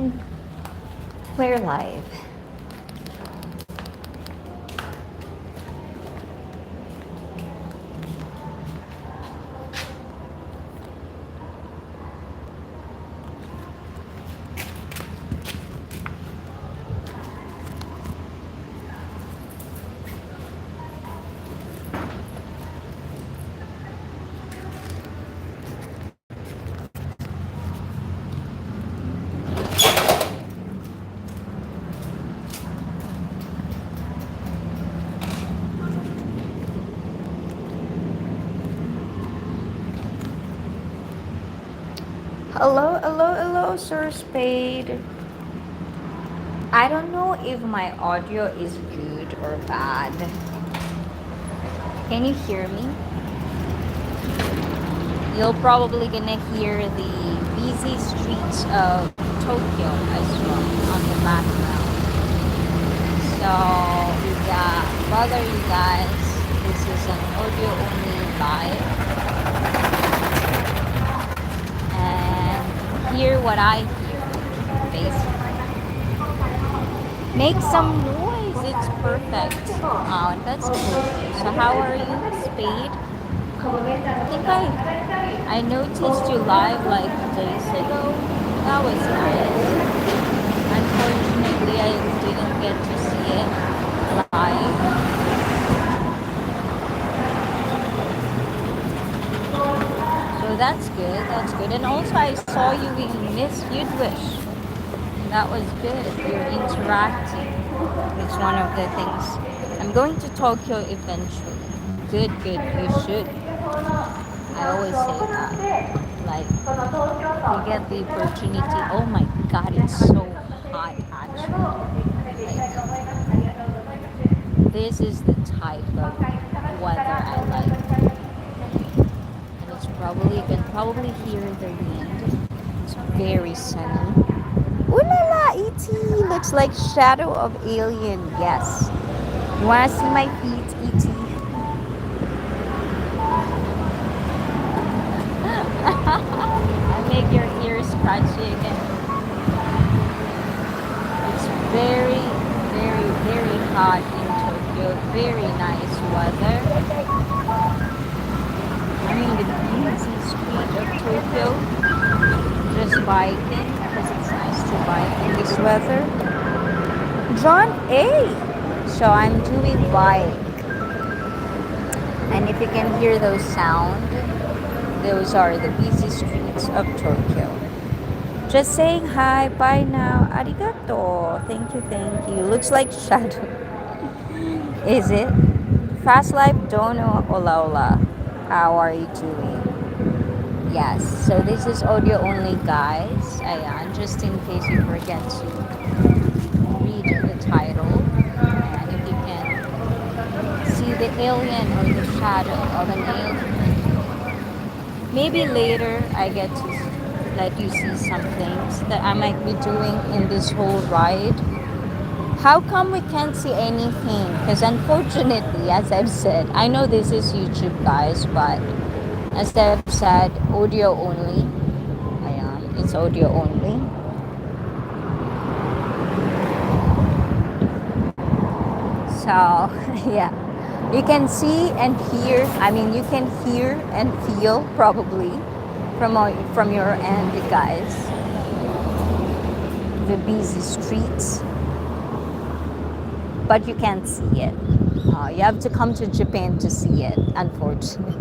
And we're live. Hello, hello, hello, Sir Spade. I don't know if my audio is good or bad. Can you hear me? You're probably gonna hear the busy streets of Tokyo as well on the background. So, yeah, bother you guys. This is an audio only live. And hear what I hear, basically. Make some noise. It's perfect. Oh, that's cool. So how are you, Spade? I think I noticed you live like days ago. That was nice. Unfortunately, I didn't get to see it live. So that's good. That's good. And also, I saw you in Miss You'd That was good. You're interacting. It's one of the things. I'm going to Tokyo eventually. Good, good. You should. I always say that. Like, you get the opportunity. Oh my god, it's so hot actually. Like, this is the type of weather I like. And it's probably, you can probably hear the wind. It's very sunny. Ooh la la, E.T. looks like Shadow of Alien. Yes. You wanna see my feet, E.T.? I make your ears scratchy again. It's very, very, very hot in Tokyo. Very nice weather. I'm in the busy street of Tokyo. Just biking because it's nice to bike in this weather. John A. So I'm doing bike. And if you can hear those sounds, those are the busy streets of Tokyo. Just saying hi, bye now. Arigato. Thank you, thank you. Looks like shadow. Is it? Fast Life Dono Ola Ola. How are you doing? Yes, so this is audio only, guys. Ayan, just in case you forget to read the title. And if you can see the alien or the shadow of an alien. Maybe later I get to let you see some things that I might be doing in this whole ride. How come we can't see anything? Because unfortunately, as I've said, I know this is YouTube, guys, but as I've said, audio only. Ayan, it's audio only. So, yeah. You can see and hear, I mean, you can hear and feel probably from your end, guys. The busy streets. But you can't see it. You have to come to Japan to see it, unfortunately.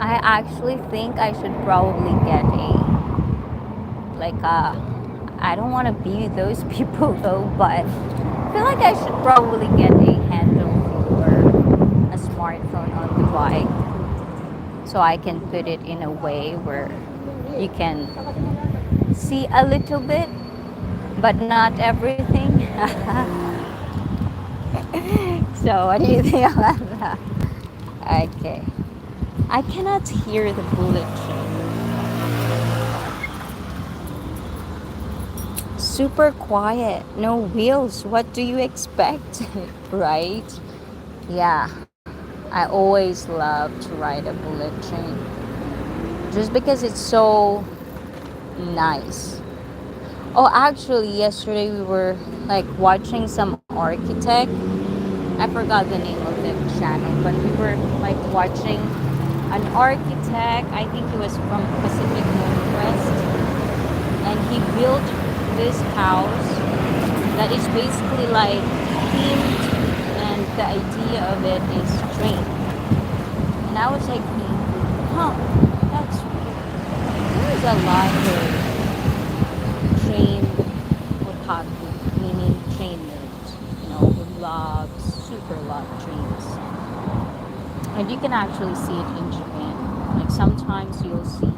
I actually think I should probably get I don't want to be those people though, but I feel like I should probably get a handle or a smartphone on the bike so I can put it in a way where you can see a little bit, but not everything. So what do you think about that? Okay. I cannot hear the bullet train. super quiet, no wheels. What do you expect? Right? Yeah, I always love to ride a bullet train just because it's so nice. Oh, actually, yesterday we were like watching some architect. I forgot the name of the channel, but we were like watching an architect. I think he was from Pacific Northwest, and he built this house that is basically like themed, and the idea of it is train. And I was like, huh, that's weird. There's a lot of train otaku, meaning train nerds, who love, super love trains. And you can actually see it in Japan. Like sometimes you'll see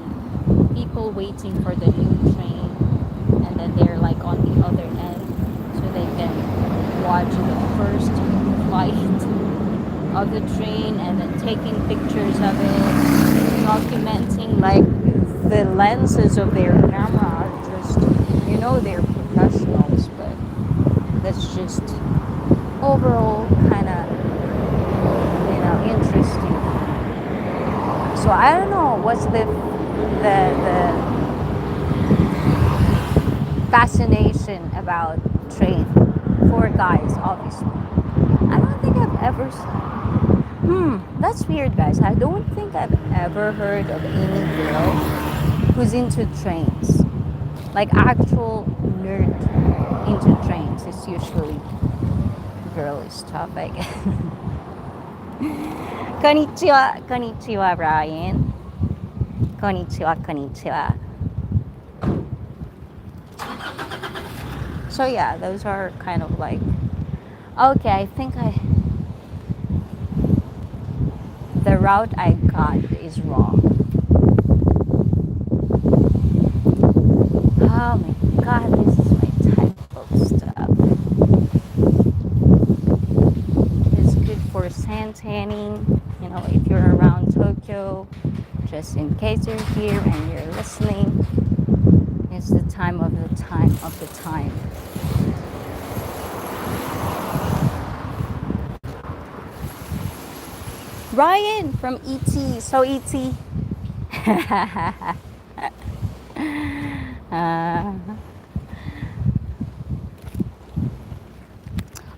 people waiting for the new train, and then they're like on the other end so they can watch the first flight of the train and then taking pictures of it, documenting. Like the lenses of their camera are just, they're professionals, but that's just overall kind of, interesting. So I don't know what's the fascination about train for guys, obviously. I don't think I've ever. That's weird, guys. I don't think I've ever heard of any girl who's into trains. Like actual nerd into trains. It's usually girly stuff, I guess. Konnichiwa, konnichiwa, Ryan. Konnichiwa, konnichiwa. So yeah, those are kind of like, okay, I think the route I got is wrong. Oh my god, this is my type of stuff. It's good for sun tanning, if you're around Tokyo, just in case you're here and you're listening. It's the time of the time. Ryan from ET. So ET. uh,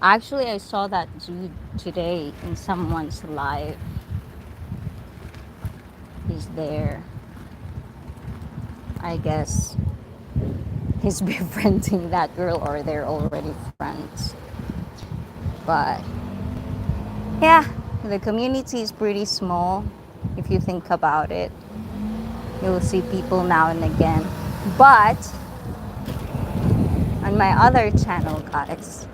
Actually, I saw that dude today in someone's live. He's there. I guess he's befriending that girl, or they're already friends. But yeah, the community is pretty small if you think about it. You'll see people now and again. But on my other channel, guys,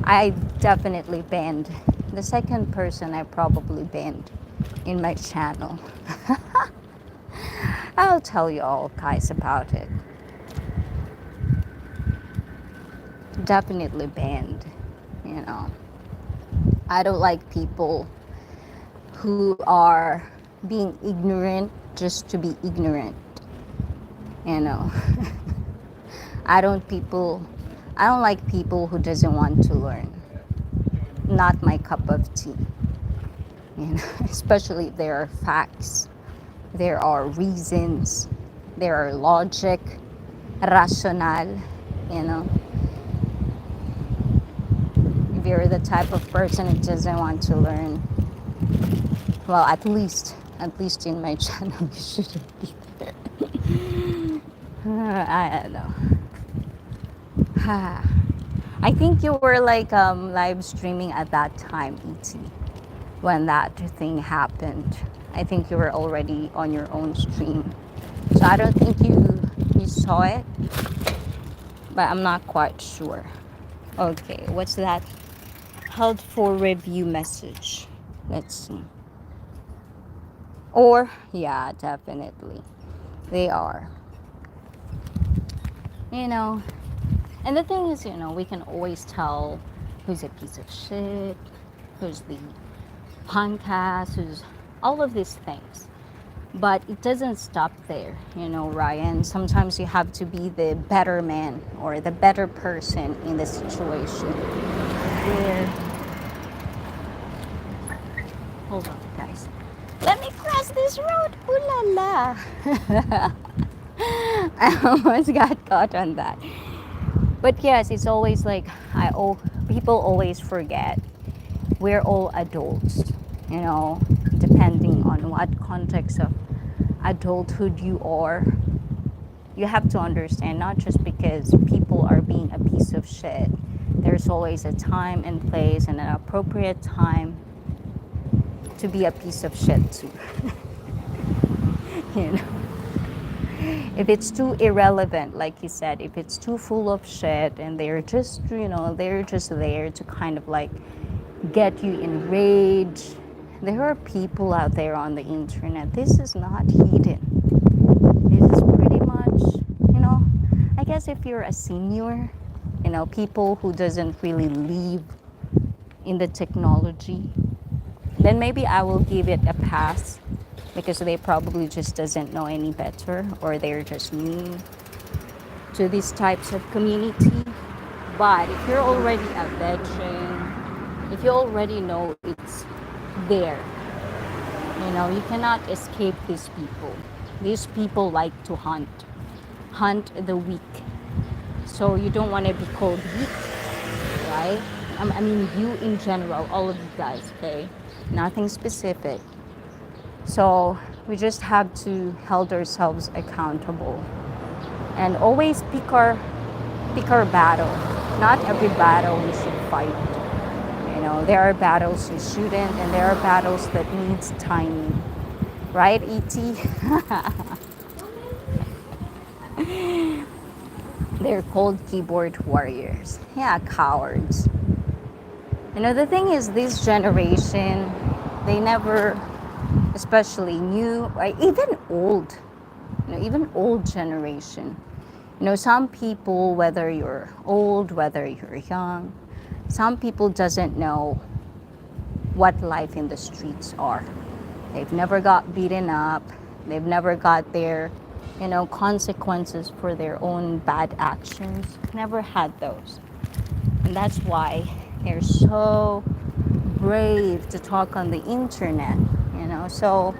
I definitely banned the second person I probably banned in my channel. I'll tell you all guys about it. Definitely banned, I don't like people who are being ignorant just to be ignorant. I don't like people who doesn't want to learn. Not my cup of tea. Especially if there are facts, there are reasons, there are logic, rational, If you're the type of person who doesn't want to learn, well, at least in my channel, you shouldn't be there. I don't know. I think you were like live streaming at that time, ET, when that thing happened. I think you were already on your own stream. So I don't think you saw it, but I'm not quite sure. Okay, what's that? Held for review message. Let's see. Or, yeah, definitely. They are. And the thing is, we can always tell who's a piece of shit, who's the podcast, who's all of these things. But it doesn't stop there, you know, Ryan. Sometimes you have to be the better man or the better person in the situation where, hold on, guys. Let me cross this road. Ooh la la. I almost got caught on that. But yes, it's always like people always forget we're all adults, you know, depending on what context of adulthood you are. You have to understand not just because people are being a piece of shit. There's always a time and place and an appropriate time to be a piece of shit too. You know, if it's too irrelevant, like you said, if it's too full of shit and they're just, you know, they're just there to kind of like get you enraged. There are people out there on the internet. This is not hidden. This is pretty much, you know, I guess if you're a senior, you know, people who doesn't really live in the technology, then maybe I will give it a pass because they probably just doesn't know any better or they're just new to these types of community. But if you're already a veteran, if you already know it's there, you know, you cannot escape these people. These people like to hunt the weak. So you don't want to be called weak, right? I mean, you in general, all of you guys, okay? Nothing specific. So we just have to hold ourselves accountable and always pick our battle. Not every battle we should fight. You know, there are battles you shouldn't, and there are battles that needs timing. Right, E.T.? They're called keyboard warriors. Yeah, cowards. You know, the thing is, this generation, they never, especially new, right, even old, you know, even old generation. You know, some people, whether you're old, whether you're young, some people doesn't know what life in the streets are. They've never got beaten up. They've never got their, you know, consequences for their own bad actions. Never had those. And that's why they're so brave to talk on the internet, you know. So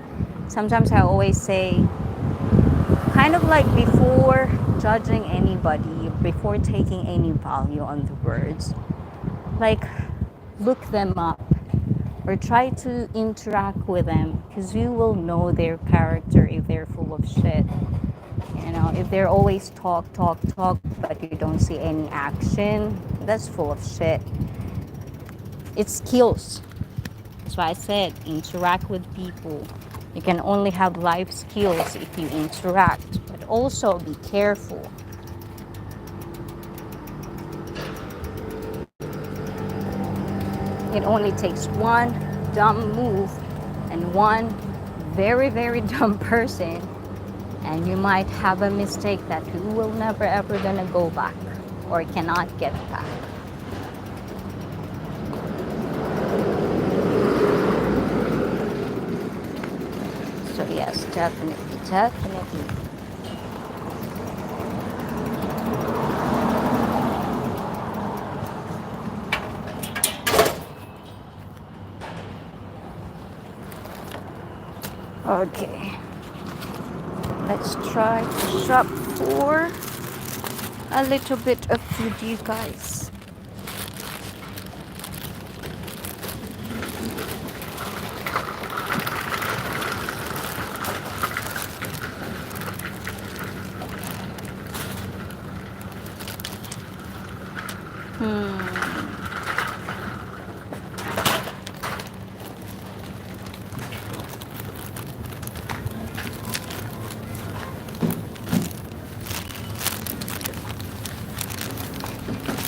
sometimes I always say, kind of like before judging anybody, before taking any value on the words, like look them up or try to interact with them because you will know their character if they're full of shit. You know, if they're always talk, talk, talk, but you don't see any action, that's full of shit. It's skills. That's why I said interact with people. You can only have life skills if you interact, but also be careful. It only takes one dumb move and one very, very dumb person, and you might have a mistake that you will never ever gonna go back or cannot get back. So yes, definitely, definitely. Okay, let's try to shop for a little bit of food, you guys.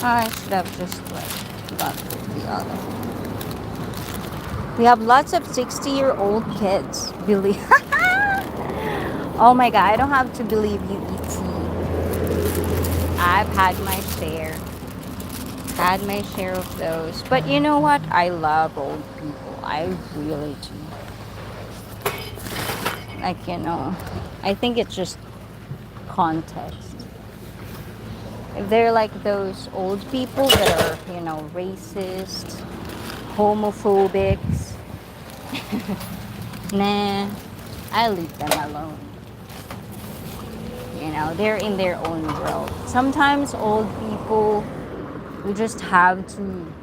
I should have just like got the other. We have lots of 60-year-old kids. Believe. Oh my god, I don't have to believe you, E.T. I've had my share. Had my share of those. But you know what? I love old people. I really do. Like, I think it's just context. If they're like those old people that are, racist, homophobics, nah, I leave them alone. They're in their own world. Sometimes old people, we just have to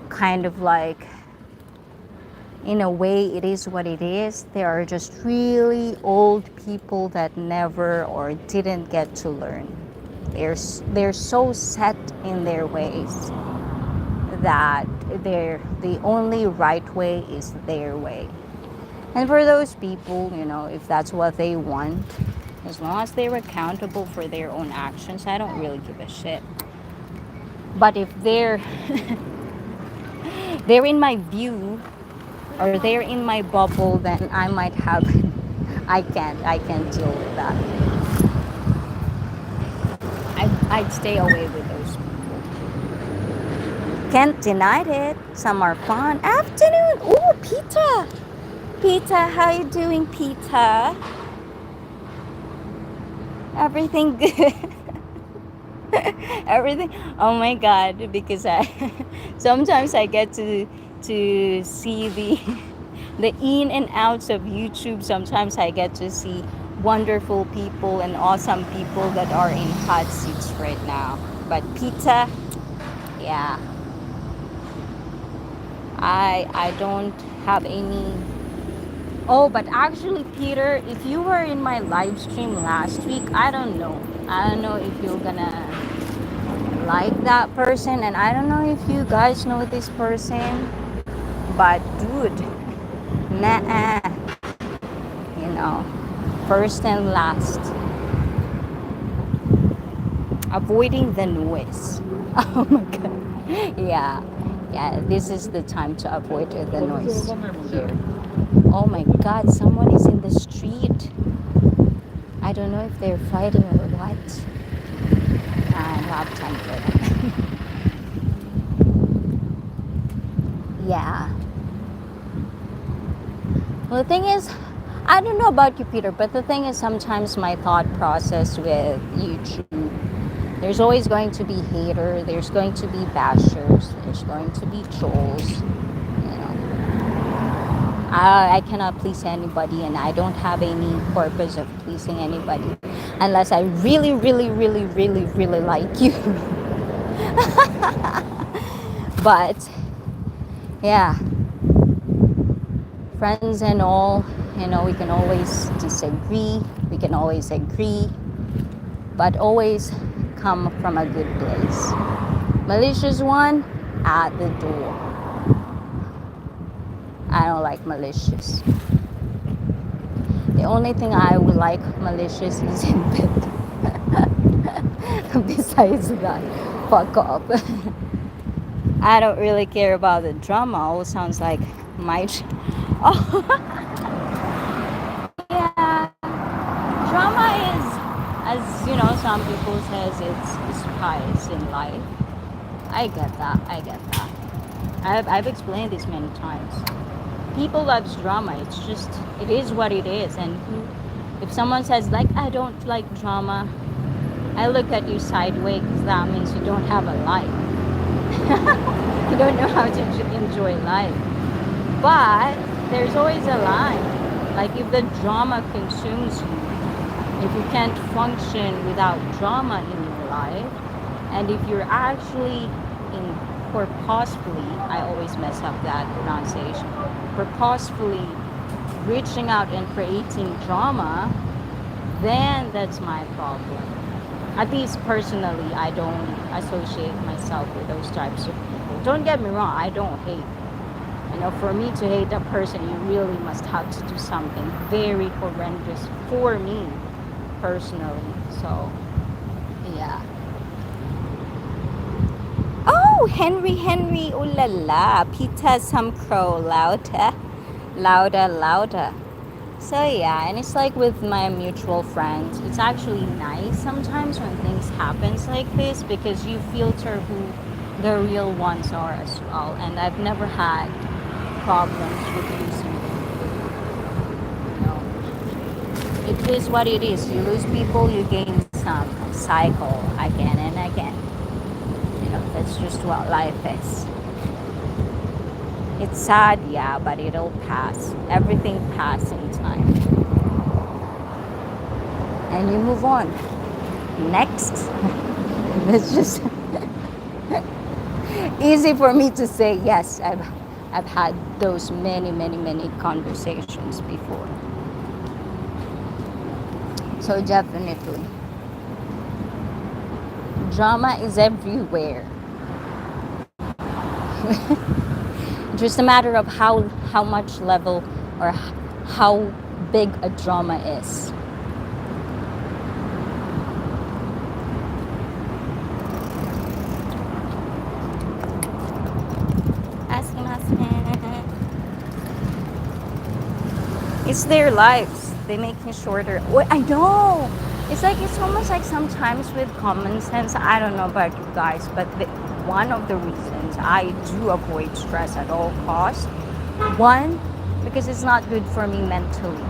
kind of like, in a way, it is what it is. There are just really old people that never or didn't get to learn. They're so set in their ways that the only right way is their way. And for those people, if that's what they want, as long as they're accountable for their own actions, I don't really give a shit. But if they're in my view or they're in my bubble, then I might have I can't deal with that. I'd stay away with those people. Can't deny it. Some are fun. Afternoon. Ooh, Pita. Pita, how you doing, Pita? Everything good. Everything. Oh my God! Because I sometimes I get to see the in and outs of YouTube. Sometimes I get to see wonderful people and awesome people that are in hot seats right now. But Pita, yeah, I don't have any. Oh, but actually, Peter, if you were in my live stream last week, I don't know. I don't know if you're gonna like that person, and I don't know if you guys know this person, but dude, nah, you know, first and last, avoiding the noise. Oh my God, yeah, this is the time to avoid the noise here. Oh my God, someone is in the street. I don't know if they're fighting or what. I don't have time for that. Yeah. Well, the thing is, I don't know about you, Peter, but the thing is, sometimes my thought process with YouTube, there's always going to be haters, there's going to be bashers, there's going to be trolls. I cannot please anybody, and I don't have any purpose of pleasing anybody unless I really, really, really, really, really like you. But yeah, friends and all, we can always disagree, we can always agree, but always come from a good place. Malicious one, at the door. I don't like malicious. The only thing I would like malicious is in bed. Besides that, fuck off. I don't really care about the drama. All sounds like my. Oh, yeah. Drama is, as some people says, it's spice in life. I get that. I've explained this many times. People loves drama. It's just, it is what it is. And if someone says like, I don't like drama, I look at you sideways, because that means you don't have a life. You don't know how to enjoy life. But there's always a line. Like if the drama consumes you, if you can't function without drama in your life, and if you're actually purposefully, I always mess up that pronunciation, purposefully reaching out and creating drama, then that's my problem. At least personally, I don't associate myself with those types of people. Don't get me wrong, I don't hate. For me to hate a person, you really must have to do something very horrendous for me personally. So, yeah. Oh, Henry, ooh la la, Pita some crow, louder. So yeah, and it's like with my mutual friends, it's actually nice sometimes when things happens like this, because you filter who the real ones are as well. And I've never had problems with losing people. It is what it is. You lose people, you gain some. Cycle again and again. That's just what life is. It's sad, yeah, but it'll pass. Everything passes in time. And you move on. Next. It's just easy for me to say yes. I've had those many conversations before. So definitely. Drama is everywhere. Just a matter of how much level or how big a drama is. It's their lives. They make me shorter. Wait, I know. It's almost like sometimes with common sense. I don't know about you guys, but one of the reasons I do avoid stress at all costs. One, because it's not good for me mentally.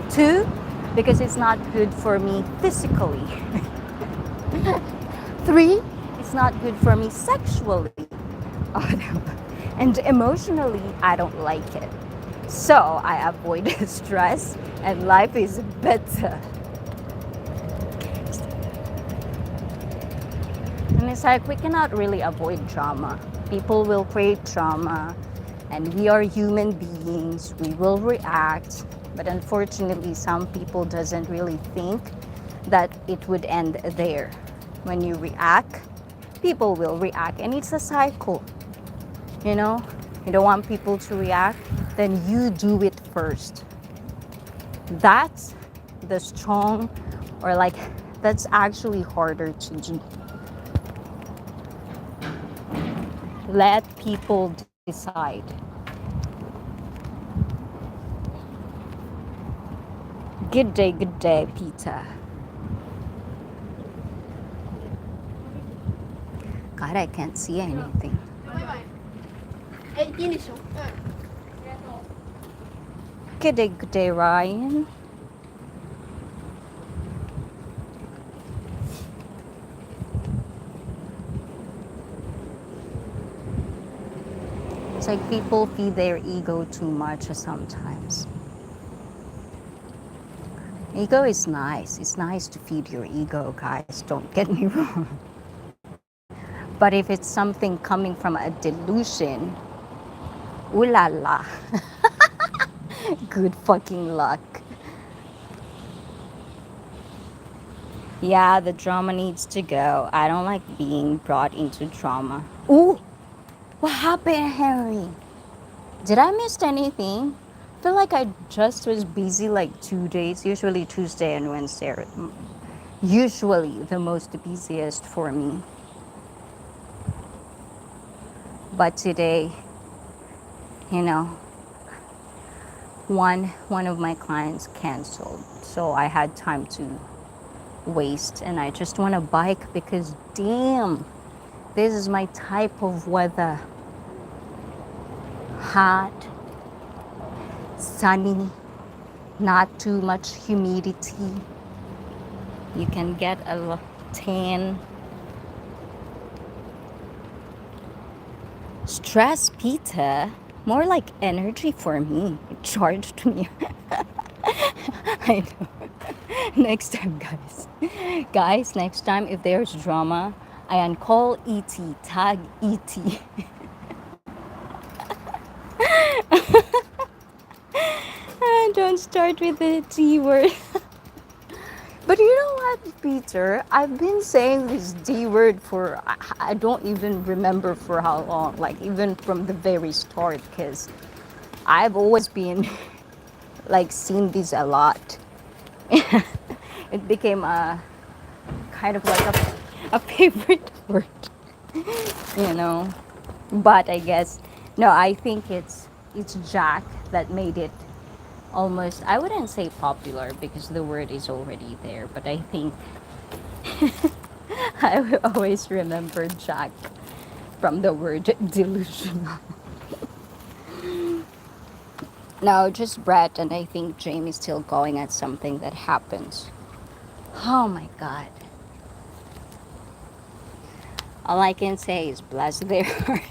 Two, because it's not good for me physically. Three, it's not good for me sexually. And emotionally, I don't like it. So I avoid stress and life is better. And it's like we cannot really avoid drama. People will create drama and we are human beings. We will react. But unfortunately, some people doesn't really think that it would end there. When you react, people will react and it's a cycle. You don't want people to react, then you do it first. That's the strong, or like, that's actually harder to do. Let people decide. Good day, Peter. God, I can't see anything. Good day, Ryan. It's like people feed their ego too much sometimes. Ego is nice. It's nice to feed your ego, guys. Don't get me wrong. But if it's something coming from a delusion, ooh la la. Good fucking luck. Yeah, the drama needs to go. I don't like being brought into drama. Ooh, what happened, Harry? Did I miss anything? I feel like I just was busy like 2 days, usually Tuesday and Wednesday are usually the most busiest for me. But today, one of my clients canceled, so I had time to waste, and I just want a bike because damn, this is my type of weather. Hot, sunny, not too much humidity. You can get a tan. Stress, Peter, more like energy for me. It charged me. I know. Next time, guys, next time if there's drama, I uncall ET, tag ET. Don't start with the T word. But you know what, Peter? I've been saying this D word for, I don't even remember for how long, like even from the very start, because I've always been like seeing this a lot. It became a kind of like a favorite word, But I guess, no, I think it's Jack that made it almost, I wouldn't say popular because the word is already there, but I think I will always remember Jack from the word delusional. No, just Brett, and I think Jamie's still going at something that happens. Oh my god. All I can say is bless their heart.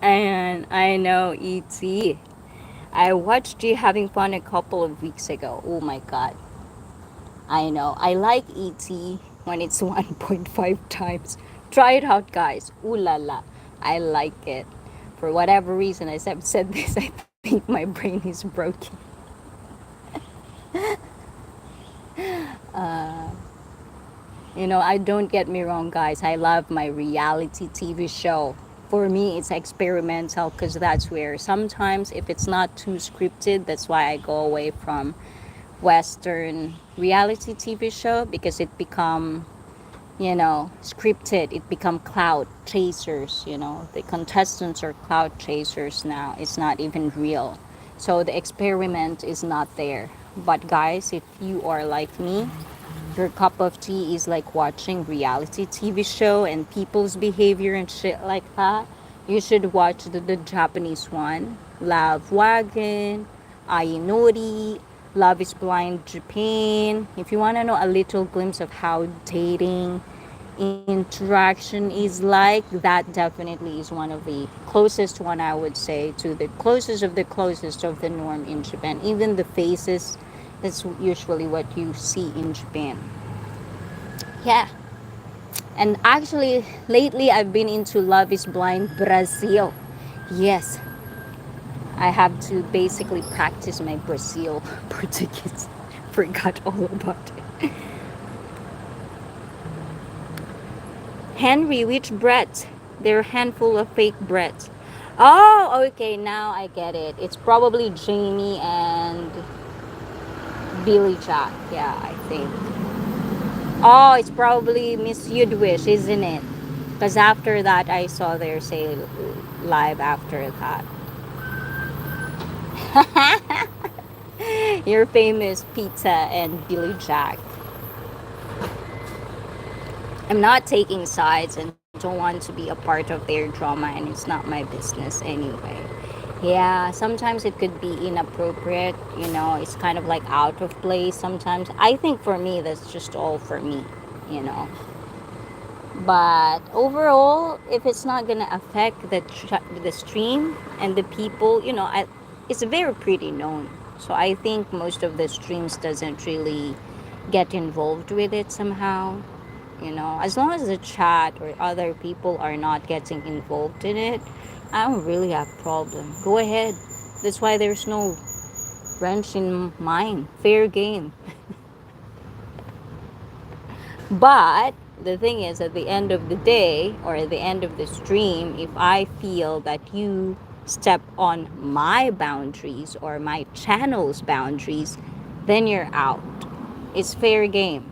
And I know E.T. I watched you having fun a couple of weeks ago. Oh my god. I know. I like E.T. when it's 1.5 times. Try it out, guys. Ooh la la. I like it. For whatever reason, as I've said this, I think my brain is broken. I don't get me wrong, guys. I love my reality TV show. For me, it's experimental because that's where sometimes, if it's not too scripted, that's why I go away from Western reality TV show because it become scripted. It become cloud chasers. The contestants are cloud chasers now. It's not even real. So the experiment is not there. But guys, if you are like me, your cup of tea is like watching reality TV show and people's behavior and shit like that, you should watch the Japanese one, Love Wagon, Ainori, Love is Blind Japan. If you want to know a little glimpse of how dating interaction is like, that definitely is one of the closest one, I would say, to the closest of the norm in Japan. Even the faces, that's usually what you see in Japan. Yeah. And actually, lately I've been into Love is Blind Brazil. Yes, I have to basically practice my Brazil Portuguese. Forgot all about it. Henry, which Brett? They're a handful of fake Bretts. Oh, okay, now I get it. It's probably Jamie and Billy Jack. Yeah, I think. Oh, it's probably Miss Yudwish, isn't it? Because after that, I saw their say live after that. Your famous pizza and Billy Jack. I'm not taking sides and don't want to be a part of their drama, and it's not my business anyway. Yeah, sometimes it could be inappropriate, it's kind of like out of place sometimes. I think for me, that's just all for me, you know. But overall, if it's not gonna affect the stream and the people, it's very pretty known. So I think most of the streams doesn't really get involved with it somehow. As long as the chat or other people are not getting involved in it, I don't really have problem. Go ahead. That's why there's no wrench in mine. Fair game. But the thing is, at the end of the day or at the end of the stream, if I feel that you step on my boundaries or my channel's boundaries, then you're out. It's fair game.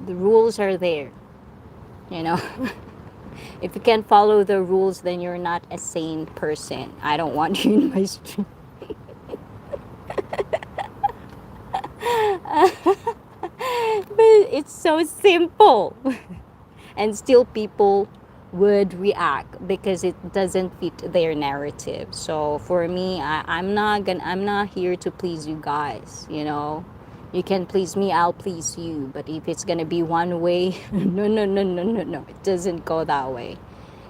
The rules are there. You know, if you can't follow the rules, then you're not a sane person. I don't want you in my stream. But it's so simple. And still people would react because it doesn't fit their narrative. So for me, I'm not here to please you guys. You can please me, I'll please you. But if it's gonna be one way, no, no, no, no, no, no. It doesn't go that way.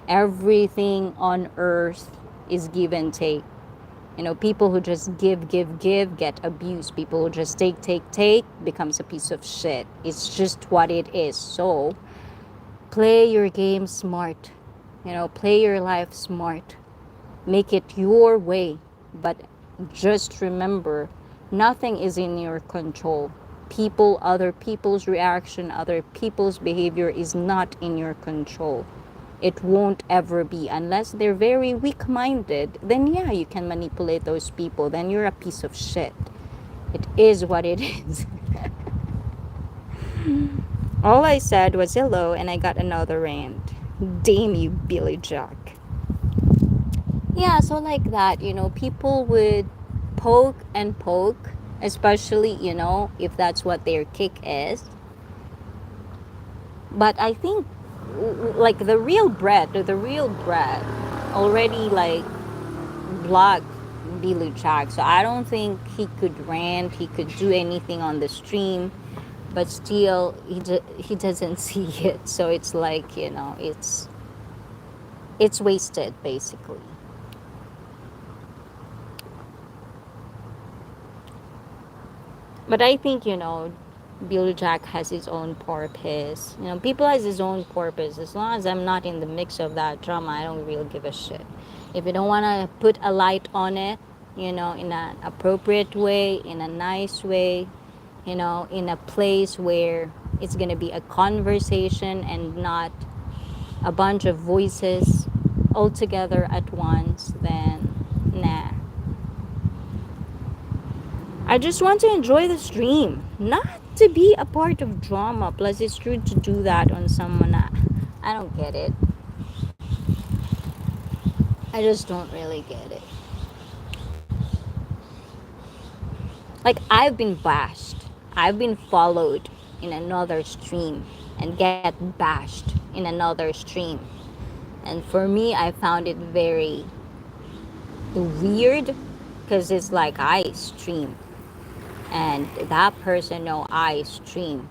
Everything on earth is give and take. People who just give, get abused. People who just take, becomes a piece of shit. It's just what it is. So, play your game smart. Play your life smart. Make it your way. But just remember, nothing is in your control. Other people's reaction, other people's behavior is not in your control. It won't ever be unless they're very weak-minded. Then yeah, you can manipulate those people. Then you're a piece of shit. It is what it is. All I said was hello and I got another rant. Damn you, Billy Jack. Yeah, so like that, people would poke and poke, especially, if that's what their kick is. But I think like the real Brett already like blocked Billy Jack. So I don't think he could rant, he could do anything on the stream, but still he doesn't see it. So it's like, it's wasted basically. But I think, Billy Jack has his own purpose. People has his own purpose. As long as I'm not in the mix of that drama, I don't really give a shit. If you don't want to put a light on it, in an appropriate way, in a nice way, in a place where it's going to be a conversation and not a bunch of voices all together at once, then nah. I just want to enjoy the stream, not to be a part of drama. Plus, it's rude to do that on someone. I don't get it. I just don't really get it. Like, I've been bashed, I've been followed in another stream and get bashed in another stream. And for me, I found it very weird because it's like I stream and that person know I stream.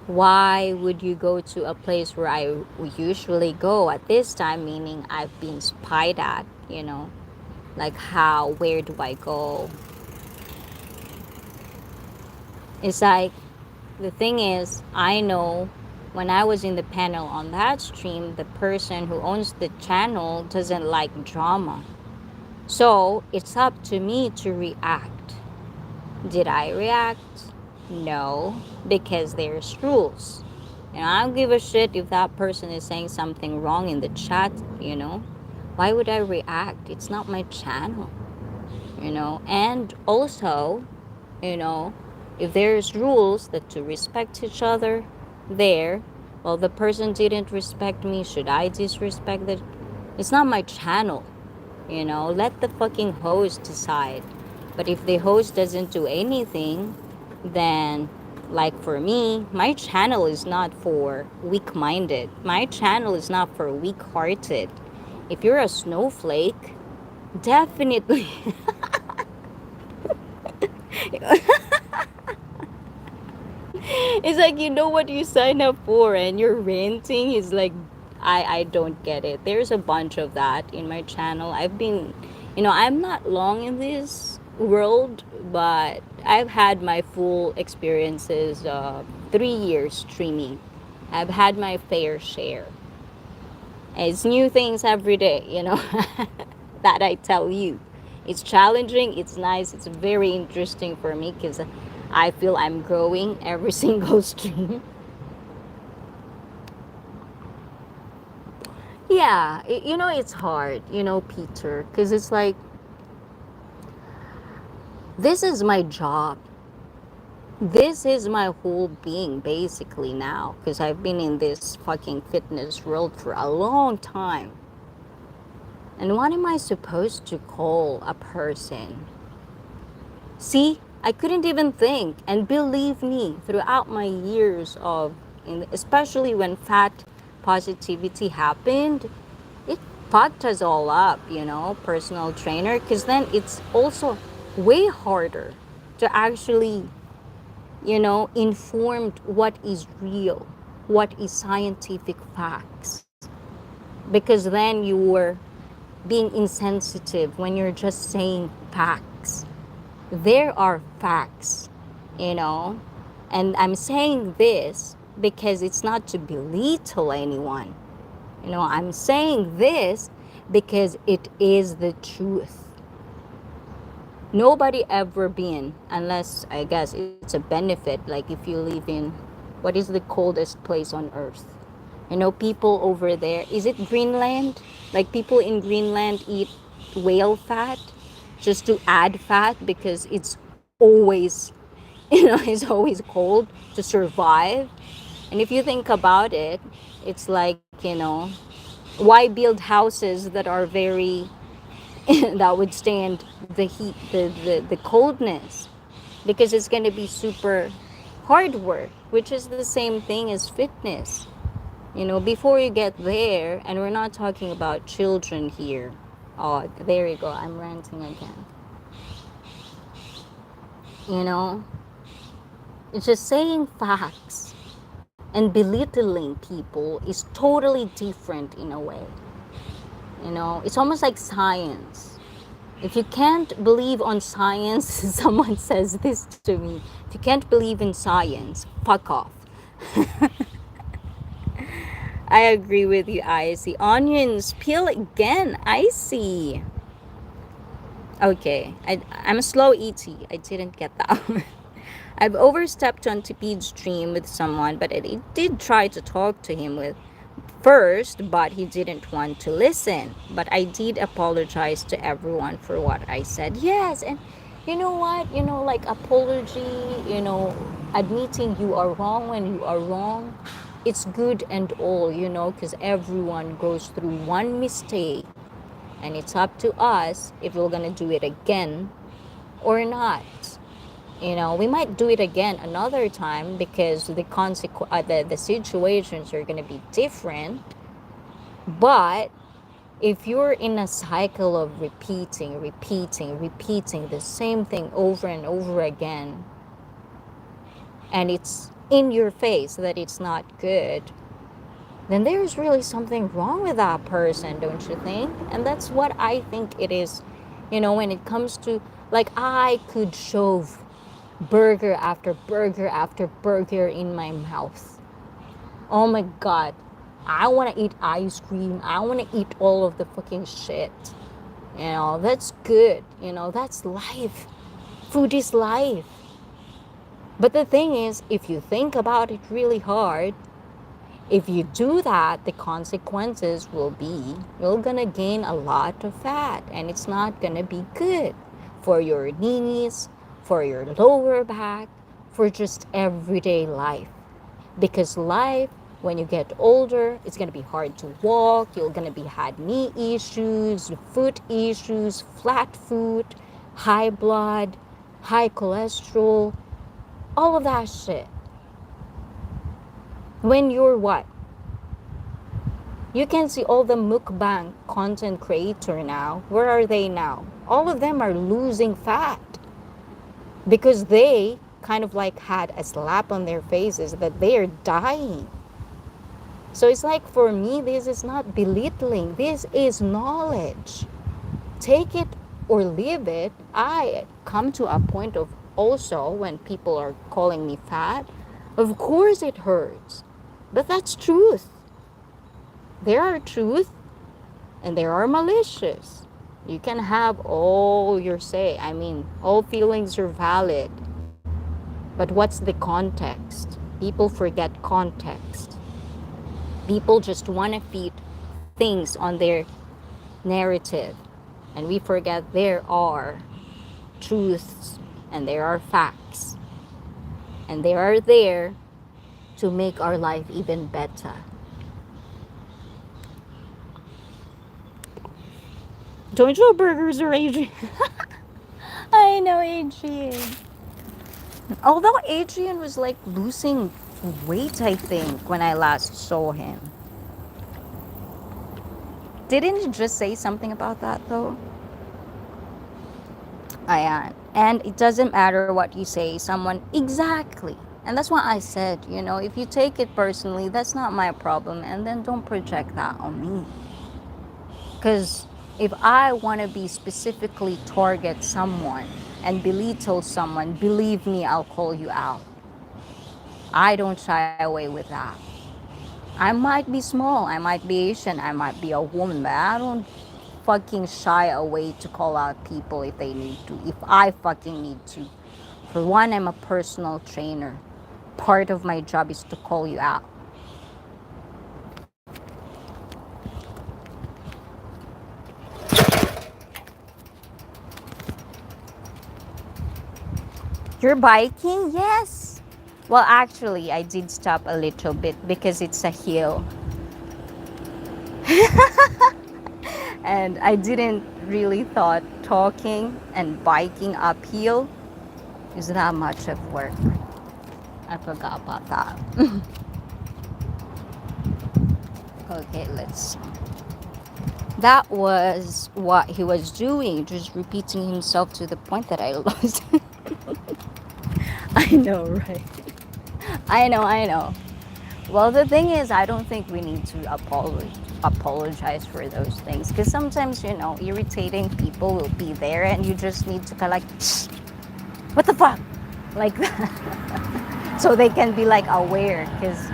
Why would you go to a place where I usually go at this time, meaning I've been spied at, like where do I go? It's like, the thing is, I know when I was in the panel on that stream, the person who owns the channel doesn't like drama. So it's up to me to react. Did I react? No, because there's rules. I don't give a shit if that person is saying something wrong in the chat, Why would I react? It's not my channel, And also, if there's rules that to respect each other there, well, the person didn't respect me, should I disrespect it? It's not my channel, Let the fucking host decide. But if the host doesn't do anything, then, like for me, my channel is not for weak-minded. My channel is not for weak-hearted. If you're a snowflake, definitely. It's like, you know what you sign up for and you're renting. Is like, I don't get it. There's a bunch of that in my channel. I've been, I'm not long in this world, but I've had my full experiences, 3 years streaming. I've had my fair share. It's new things every day, that I tell you. It's challenging, it's nice, it's very interesting for me because I feel I'm growing every single stream. Yeah, it's hard, Peter, because it's like, this is my job. This is my whole being basically now, because I've been in this fucking fitness world for a long time. And what am I supposed to call a person? See, I couldn't even think. And believe me, throughout my years especially when fat positivity happened, it fucked us all up, personal trainer, because then it's also way harder to actually, informed what is real, what is scientific facts. Because then you're being insensitive when you're just saying facts. There are facts, and I'm saying this because it's not to belittle anyone. I'm saying this because it is the truth. Nobody ever been, unless I guess it's a benefit, like if you live in, what is the coldest place on earth? People over there, is it Greenland? Like people in Greenland eat whale fat just to add fat because it's always, it's always cold to survive. And if you think about it, it's like, why build houses that are very, that would stand the heat, the coldness? Because it's going to be super hard work, which is the same thing as fitness. Before you get there, and we're not talking about children here. Oh, there you go. I'm ranting again. You know, it's just saying facts and belittling people is totally different in a way. It's almost like science. If you can't believe on science, someone says this to me. If you can't believe in science, fuck off. I agree with you, Icy. Onions peel again. Icy. Okay, I'm a slow ET. I didn't get that one. I've overstepped onto Pete's stream with someone, but I did try to talk to him with first, but he didn't want to listen. But I did apologize to everyone for what I said. Yes, and you know what? Like apology, admitting you are wrong when you are wrong, it's good and all, because everyone goes through one mistake. And it's up to us if we're gonna do it again or not. We might do it again another time because the situations are gonna be different. But if you're in a cycle of repeating the same thing over and over again, and it's in your face that it's not good, then there's really something wrong with that person, don't you think? And that's what I think it is, when it comes to, like, I could shove burger after burger after burger in my mouth. Oh my God. I want to eat ice cream. I want to eat all of the fucking shit. That's good. That's life. Food is life. But the thing is, if you think about it really hard, if you do that, the consequences will be you're gonna gain a lot of fat, and it's not gonna be good for your knees, for your lower back, for just everyday life. Because life, when you get older, it's gonna be hard to walk. You're gonna be had knee issues, foot issues, flat foot, high blood, high cholesterol, all of that shit. When you're what? You can see all the mukbang content creator now. Where are they now? All of them are losing fat because they kind of like had a slap on their faces that they are dying. So it's like, for me, this is not belittling. This is knowledge. Take it or leave it. I come to a point of also when people are calling me fat, of course it hurts. But that's truth. There are truth and there are malicious. You can have all your say. I mean, all feelings are valid. But what's the context? People forget context. People just want to fit things on their narrative. And we forget there are truths and there are facts. And they are there to make our life even better. Don't you know burgers are Adrian? I know Adrian. Although Adrian was like losing weight, I think, when I last saw him. Didn't he just say something about that though? And it doesn't matter what you say, someone exactly. And that's why I said, if you take it personally, that's not my problem, and then don't project that on me. Because if I want to be specifically target someone and belittle someone, believe me, I'll call you out. I don't shy away with that. I might be small, I might be Asian, I might be a woman, but I don't fucking shy away to call out people if they need to, if I fucking need to. For one, I'm a personal trainer. Part of my job is to call you out. You're biking? Yes. Well, actually, I did stop a little bit because it's a hill. And I didn't really thought talking and biking uphill is that much of work. I forgot about that. Okay, let's see. That was what he was doing, just repeating himself to the point that I lost. I know, right? I know. Well, the thing is, I don't think we need to apologize for those things because sometimes, irritating people will be there and you just need to kind of like, "Shh, what the fuck?" Like that. So they can be like aware because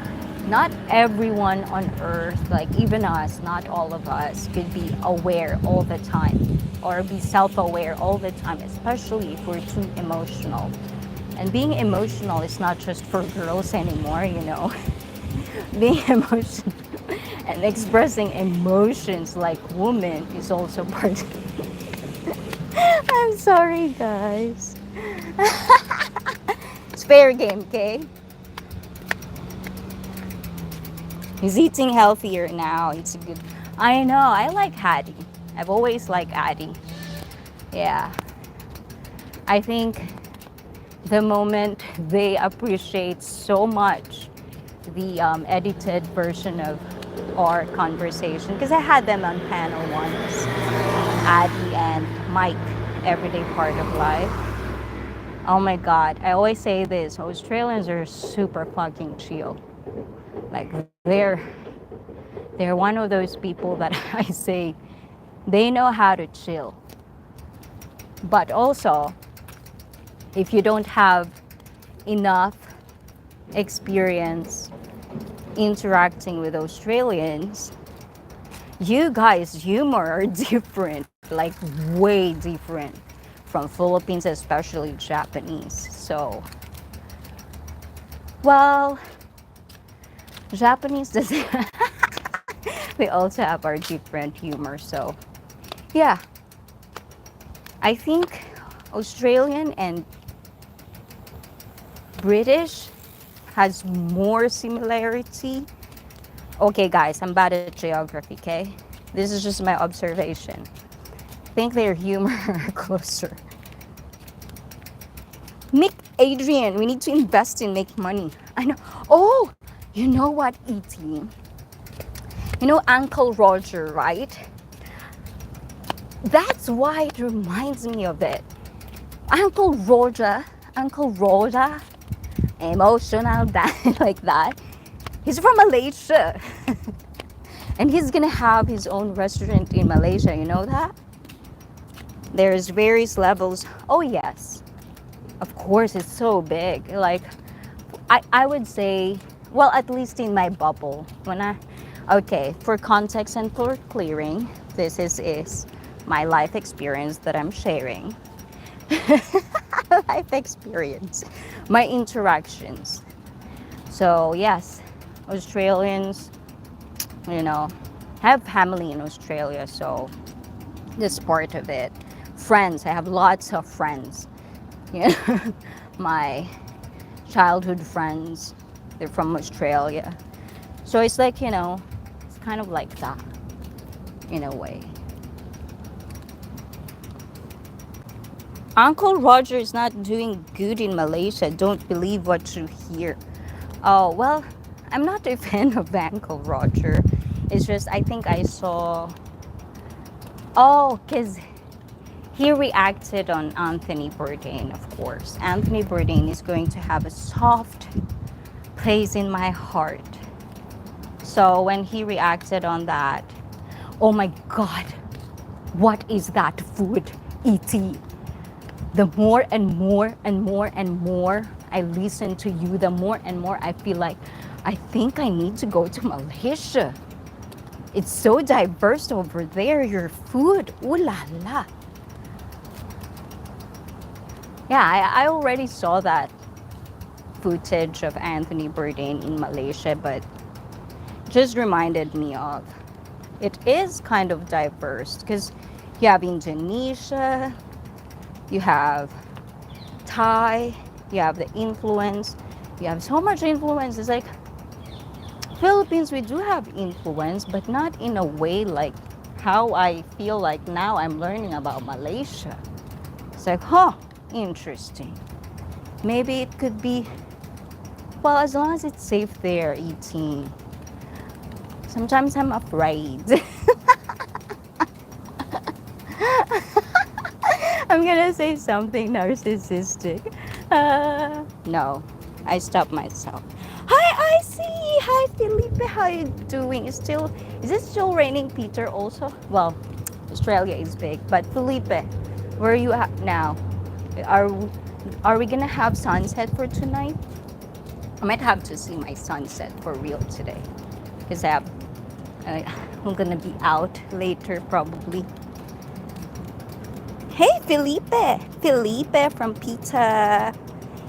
not everyone on earth, like even us, not all of us, could be aware all the time or be self aware all the time, especially if we're too emotional. And being emotional is not just for girls anymore. Being emotional and expressing emotions like women is also part. I'm sorry, guys. It's fair game, okay? He's eating healthier now. It's a good. I know. I like Hattie. I've always liked Hattie. Yeah. I think the moment they appreciate so much the edited version of our conversation, because I had them on panel once, Addie and Mike, Everyday Part of Life. Oh my God, I always say this, Australians are super fucking chill. Like they're one of those people that I say they know how to chill. But also, if you don't have enough experience interacting with Australians, you guys' humor are different, like way different from Philippines, especially Japanese. So, well, Japanese doesn't. We also have our different humor. So, yeah, I think Australian and British has more similarity. Okay, guys, I'm bad at geography, okay? This is just my observation. I think their humor are closer. Nick Adrian, we need to invest in make money. I know. Oh, you know what, E.T.? You know Uncle Roger, right? That's why it reminds me of it. Uncle Roger, emotional, that like that. He's from Malaysia. And he's gonna have his own restaurant in Malaysia, you know that? There's various levels. Oh yes. Of course, it's so big. Like I would say, well, at least in my bubble. Okay, for context and for clearing, this is my life experience that I'm sharing. Life experience, my interactions. So yes, Australians, have family in Australia, so this part of it. Friends, I have lots of friends. You know, my childhood friends, they're from Australia. So it's like, it's kind of like that in a way. Uncle Roger is not doing good in Malaysia. Don't believe what you hear. Oh, well, I'm not a fan of Uncle Roger. It's just, I think I saw. Oh, because he reacted on Anthony Bourdain, of course. Anthony Bourdain is going to have a soft place in my heart. So when he reacted on that, oh my God, what is that food, E.T.? The more and more and more and more I listen to you, the more and more I feel like I think I need to go to Malaysia. It's so diverse over there, your food. Ooh la la. Yeah, I already saw that footage of Anthony Bourdain in Malaysia, but just reminded me of it is kind of diverse because you have Indonesia, you have Thai, you have the influence, you have so much influence. It's like Philippines, we do have influence, but not in a way like how I feel like now I'm learning about Malaysia. It's like, interesting. Maybe it could be, well, as long as it's safe there, eating. As Sometimes I'm afraid. I'm gonna say something narcissistic. No, I stopped myself. Hi, Icy. Hi, Felipe. How you doing? Is it still raining, Peter? Also, well, Australia is big, but Felipe, where are you at now? Are are we gonna have sunset for tonight? I might have to see my sunset for real today, because I'm gonna be out later probably. Hey, Felipe! Felipe from Pizza.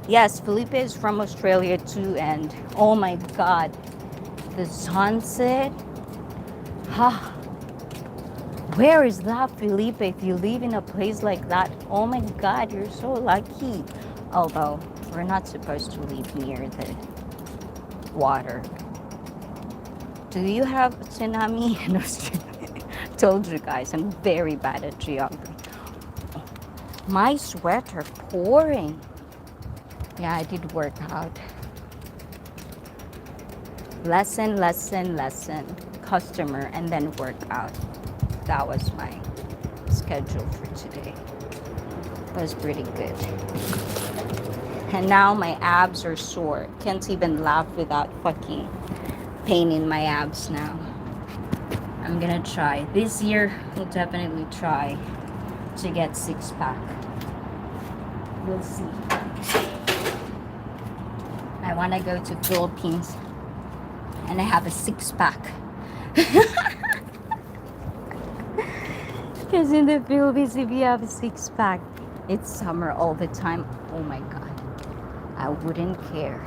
Yes, Felipe is from Australia too, and oh my god, the sunset. Ha! Where is that, Felipe? If you live in a place like that, oh my god, you're so lucky. Although, we're not supposed to live near the water. Do you have tsunami in Australia? Told you guys, I'm very bad at geography. My sweater pouring. Yeah, I did work out. Lesson, customer, and then work out. That was my schedule for today. It was pretty good. And now my abs are sore. Can't even laugh without fucking pain in my abs now. I'm gonna try. This year, we'll definitely try to get six pack. We'll see. I wanna go to Philippines and I have a six pack. Because in the Philippines, if you have a six pack, it's summer all the time. Oh my god, I wouldn't care.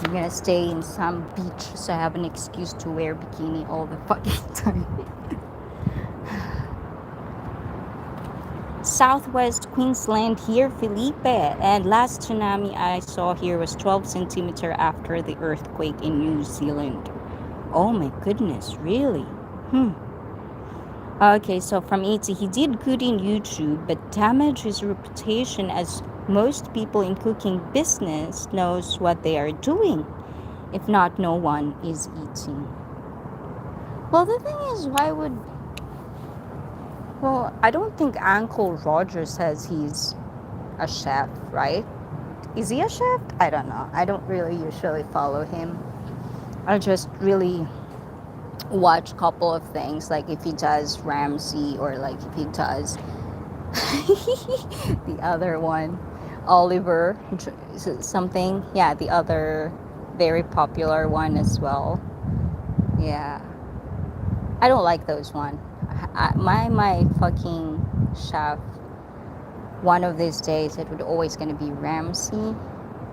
I'm gonna stay in some beach so I have an excuse to wear bikini all the fucking time. Southwest Queensland here, Felipe. And last tsunami I saw here was 12 centimeter after the earthquake in New Zealand. Oh my goodness, really? Okay, so from E.T., he did good in YouTube, but damaged his reputation as most people in cooking business knows what they are doing. If not, no one is eating. Well, the thing is, why would... Well, I don't think Uncle Roger says he's a chef, right? Is he a chef? I don't know. I don't really usually follow him. I just really watch a couple of things, like if he does Ramsay or like if he does the other one, Oliver something. Yeah, the other very popular one as well. Yeah. I don't like those one. My fucking chef, one of these days it would always gonna be Ramsay,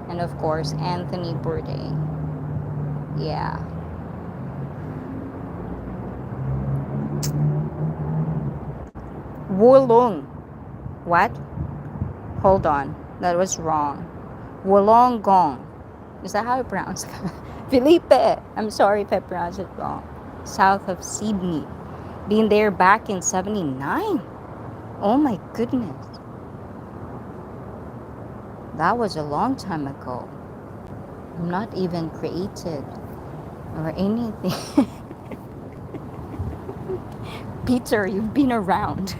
and of course Anthony Bourdain. Yeah. Wollongong. What? Hold on, that was wrong. Wollongong. Is that how you pronounce it? Felipe. I'm sorry if I pronounced it wrong. South of Sydney. Been there back in 79. Oh my goodness. That was a long time ago. I'm not even created or anything. Peter, you've been around.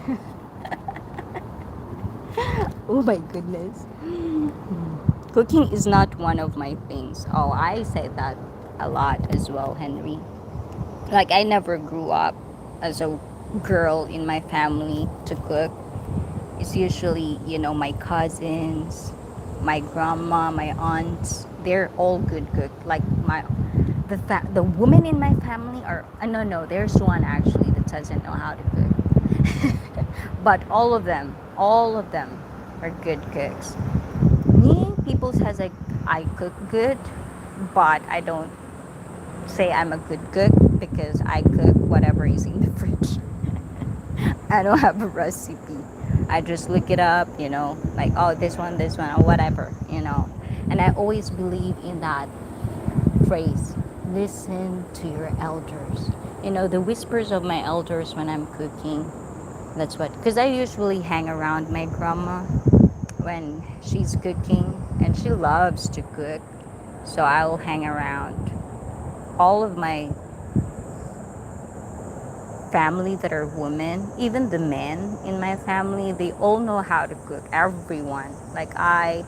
Oh my goodness. Cooking is not one of my things. Oh, I say that a lot as well, Henry. Like, I never grew up as a girl in my family to cook. It's usually, my cousins, my grandma, my aunts. They're all good cook. Like the women in my family are no. There's one actually that doesn't know how to cook. But all of them are good cooks. Me, people says like I cook good, but I don't say I'm a good cook because I cook whatever is in the fridge. I don't have a recipe. I just look it up, like, oh, this one, or whatever, And I always believe in that phrase, listen to your elders. The whispers of my elders when I'm cooking. That's what, because I usually hang around my grandma when she's cooking, and she loves to cook. So I will hang around all of my family that are women, even the men in my family, they all know how to cook. Everyone. Like I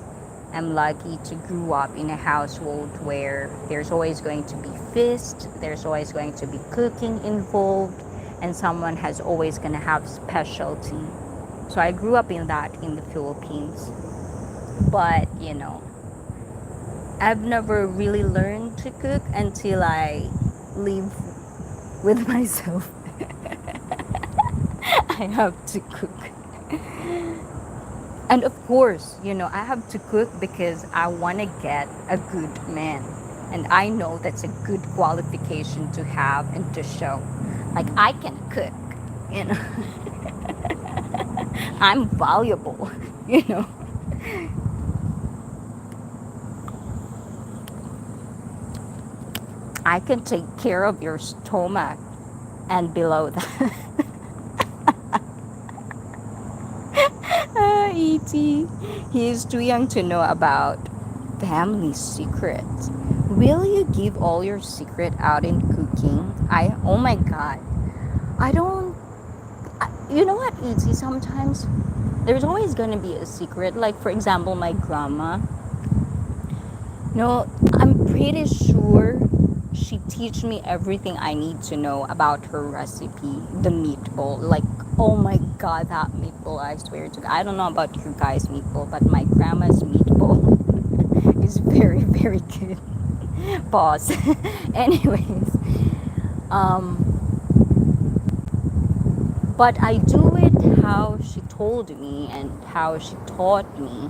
am lucky to grow up in a household where there's always going to be feast, there's always going to be cooking involved, and someone has always going to have specialty. So I grew up in that in the Philippines. But, I've never really learned to cook until I live with myself. I have to cook. And of course, I have to cook because I want to get a good man. And I know that's a good qualification to have and to show. Like, I can cook, you know. I'm valuable, you know. I can take care of your stomach and below that. E.T. He is too young to know about family secrets. Will you give all your secret out in cooking? Oh my god. I don't, you know what, E.T., sometimes there's always going to be a secret. Like, for example, my grandma. No, I'm pretty sure she teach me everything I need to know about her recipe, the meatball. Like, oh my god, that meatball, I swear to God. I don't know about you guys' meatball, but my grandma's meatball is very, very good. Pause. Anyways, um, but I do it how she told me and how she taught me,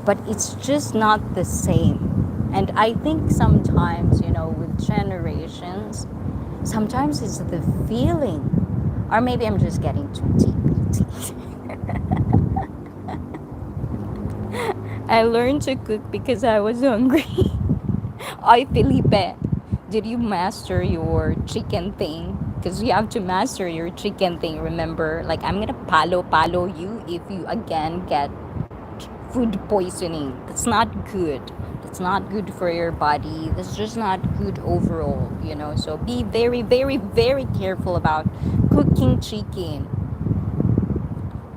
but it's just not the same. And I think sometimes, with generations, sometimes it's the feeling. Or maybe I'm just getting too deep. I learned to cook because I was hungry. Ay, Felipe, did you master your chicken thing? Because you have to master your chicken thing, remember? Like, I'm gonna palo you if you again get food poisoning. That's not good. That's not good for your body. That's just not good overall. So be very, very, very careful about cooking chicken.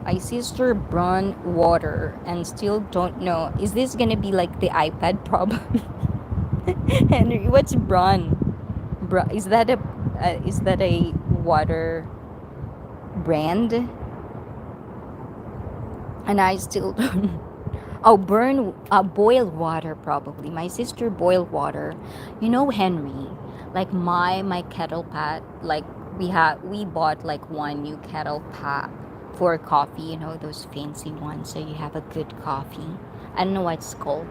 My sister brought water and still don't know. Is this gonna be like the iPad problem? Henry, what's brawn? Is that a water brand? And I still don't. Oh, boiled water probably. My sister boiled water. Henry, like my kettle pot. Like we bought like one new kettle pot for coffee. Those fancy ones, so you have a good coffee. I don't know what it's called.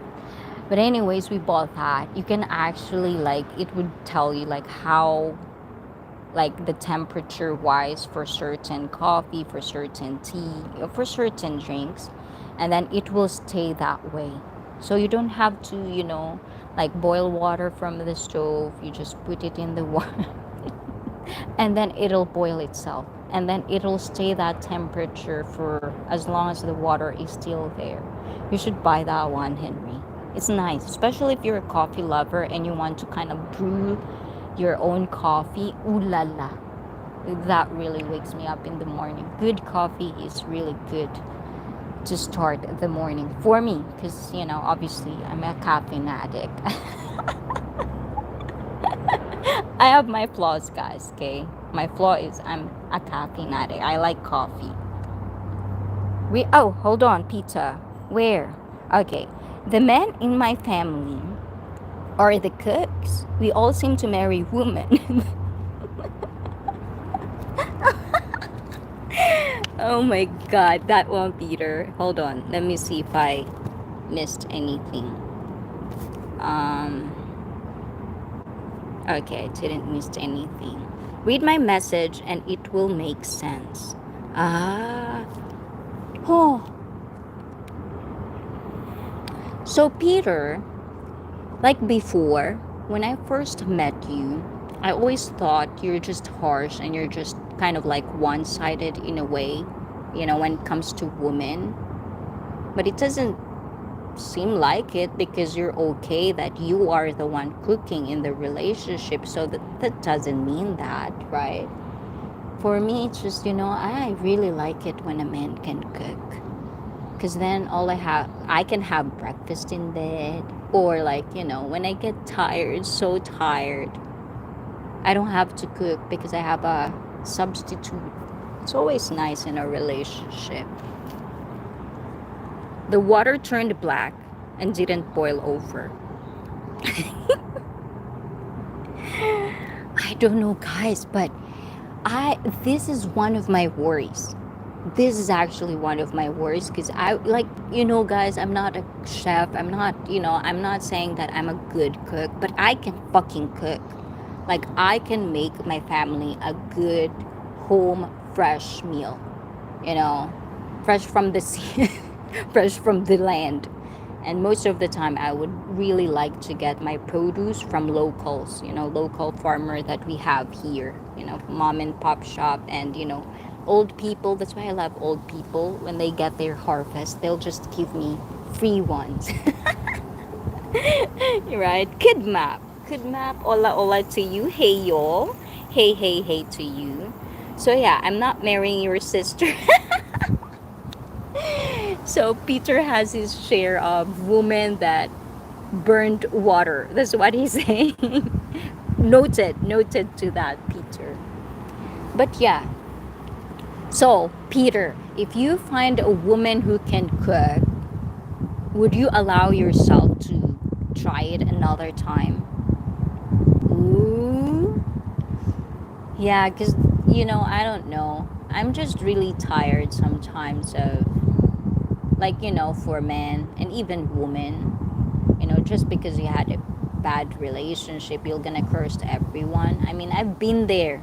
But anyways, we bought that. You can actually like it would tell you like how like the temperature wise for certain coffee, for certain tea, for certain drinks, and then it will stay that way. So you don't have to, like boil water from the stove. You just put it in the water and then it'll boil itself. And then it'll stay that temperature for as long as the water is still there. You should buy that one, Henry. It's nice, especially if you're a coffee lover and you want to kind of brew your own coffee. Ooh la la. That really wakes me up in the morning. Good coffee is really good to start the morning for me because, obviously I'm a caffeine addict. I have my flaws, guys, okay? My flaw is I'm a caffeine addict. I like coffee. Hold on, pizza. Where? Okay. The men in my family are the cooks. We all seem to marry women. Oh my god, that one, Peter. Hold on. Let me see if I missed anything. Okay, I didn't miss anything. Read my message and it will make sense. Oh. So, Peter, like before, when I first met you, I always thought you're just harsh and you're just kind of like one-sided in a way, when it comes to women. But it doesn't seem like it because you're okay that you are the one cooking in the relationship. So that doesn't mean that, right? For me, it's just, I really like it when a man can cook. Because then I can have breakfast in bed. Or, like, when I get tired, so tired, I don't have to cook because I have a substitute. It's always nice in a relationship. The water turned black and didn't boil over. I don't know, guys, but this is one of my worries. This is actually one of my worries because I like, guys, I'm not a chef. I'm not saying that I'm a good cook, but I can fucking cook. Like, I can make my family a good home fresh meal, you know, fresh from the sea, fresh from the land. And most of the time, I would really like to get my produce from locals, local farmer that we have here, mom and pop shop, and, old people. That's why I love old people. When they get their harvest, they'll just give me free ones. Right? Kidmap. Hola, hola to you. Hey, y'all. Hey, hey, hey to you. So, yeah, I'm not marrying your sister. So, Peter has his share of women that burned water. That's what he's saying. Noted to that, Peter. But yeah, so Peter, if you find a woman who can cook, would you allow yourself to try it another time? Ooh. Yeah, because, I don't know. I'm just really tired sometimes of, like, for men and even women, just because you had a bad relationship, you're gonna curse everyone. I mean, I've been there.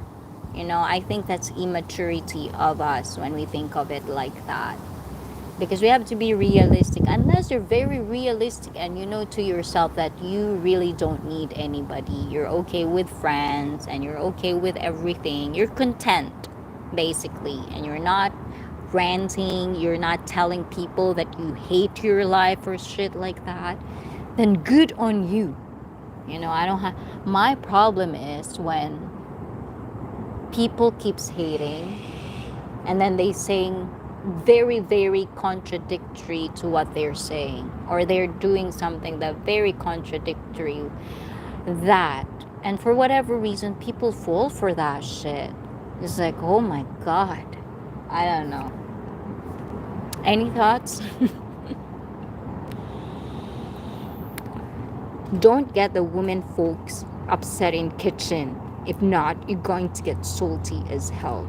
I think that's immaturity of us when we think of it like that. Because we have to be realistic. Unless you're very realistic and you know to yourself that you really don't need anybody, you're okay with friends and you're okay with everything, you're content, basically, and you're not ranting, you're not telling people that you hate your life or shit like that, then good on you. I don't have. My problem is when people keeps hating and then they saying very, very contradictory to what they're saying, or they're doing something that very contradictory that, and for whatever reason people fall for that shit. It's like, oh my god, I don't know. Any thoughts? Don't get the women folks upset in kitchen. If not, you're going to get salty as hell.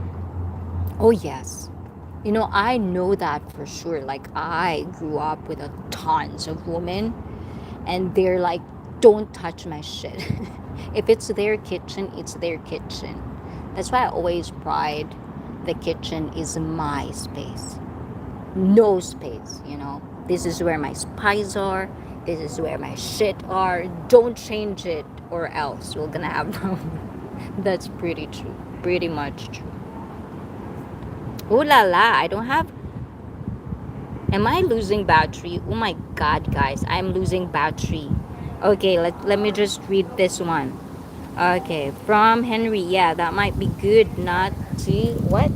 Oh yes. I know that for sure. Like, I grew up with a tons of women and they're like, don't touch my shit. If it's their kitchen, it's their kitchen. That's why I always pride the kitchen is my space. No space. This is where my spies are. This is where my shit are. Don't change it or else we're gonna have problems. That's pretty true. Pretty much true. Ooh la la, I don't have. Am I losing battery? Oh my god, guys, I'm losing battery. Okay, let me just read this one. Okay, from Henry. Yeah, that might be good not to. What?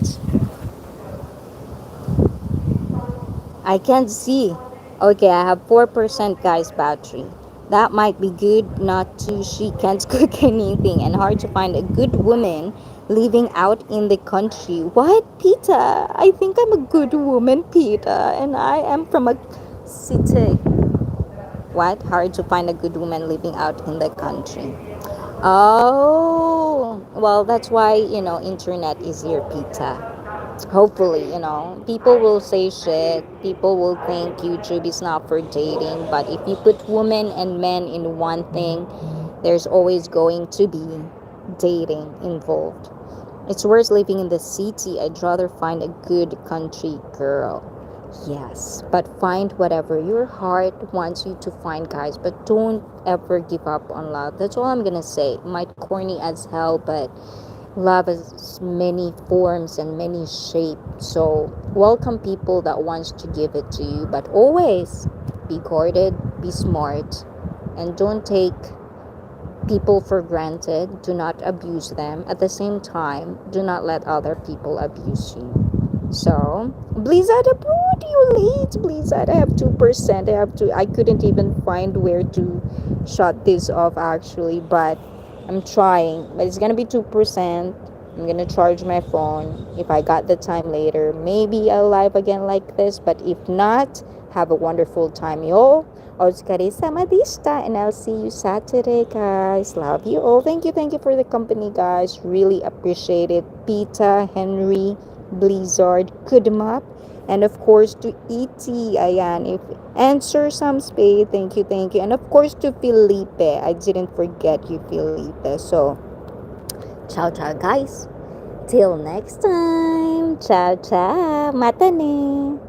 I can't see. Okay, I have 4%, guys, battery. That might be good not to. She can't cook anything and hard to find a good woman living out in the country. What, Peter? I think I'm a good woman, Peter, and I am from a city. What? Hard to find a good woman living out in the country. Oh, well, that's why, internet is here, Peter. Hopefully, people will say shit. People will think YouTube is not for dating. But if you put women and men in one thing, there's always going to be dating involved. It's worse living in the city. I'd rather find a good country girl. Yes, but find whatever your heart wants you to find, guys. But don't ever give up on love. That's all I'm gonna say. It might corny as hell, but love has many forms and many shapes. So welcome people that wants to give it to you, but always Be guarded, be smart, and don't take people for granted. Do not abuse them. At the same time, do not let other people abuse you. So, Blizzard abroad, you late, Blizzard. I have 2%. I couldn't even find where to shut this off actually, but I'm trying. But it's gonna be 2%. I'm gonna charge my phone. If I got the time later, maybe I'll live again like this. But if not, have a wonderful time, y'all. Otsukare samadishita, and I'll see you Saturday, guys. Love you all. Thank you for the company, guys. Really appreciate it. Pita, Henry, Blizzard, Kudmap, and of course to E.T. Ayan, if answer some spade, thank you. And of course to Felipe, I didn't forget you, Felipe. So, ciao, ciao, guys. Till next time. Ciao, ciao. Mata ne.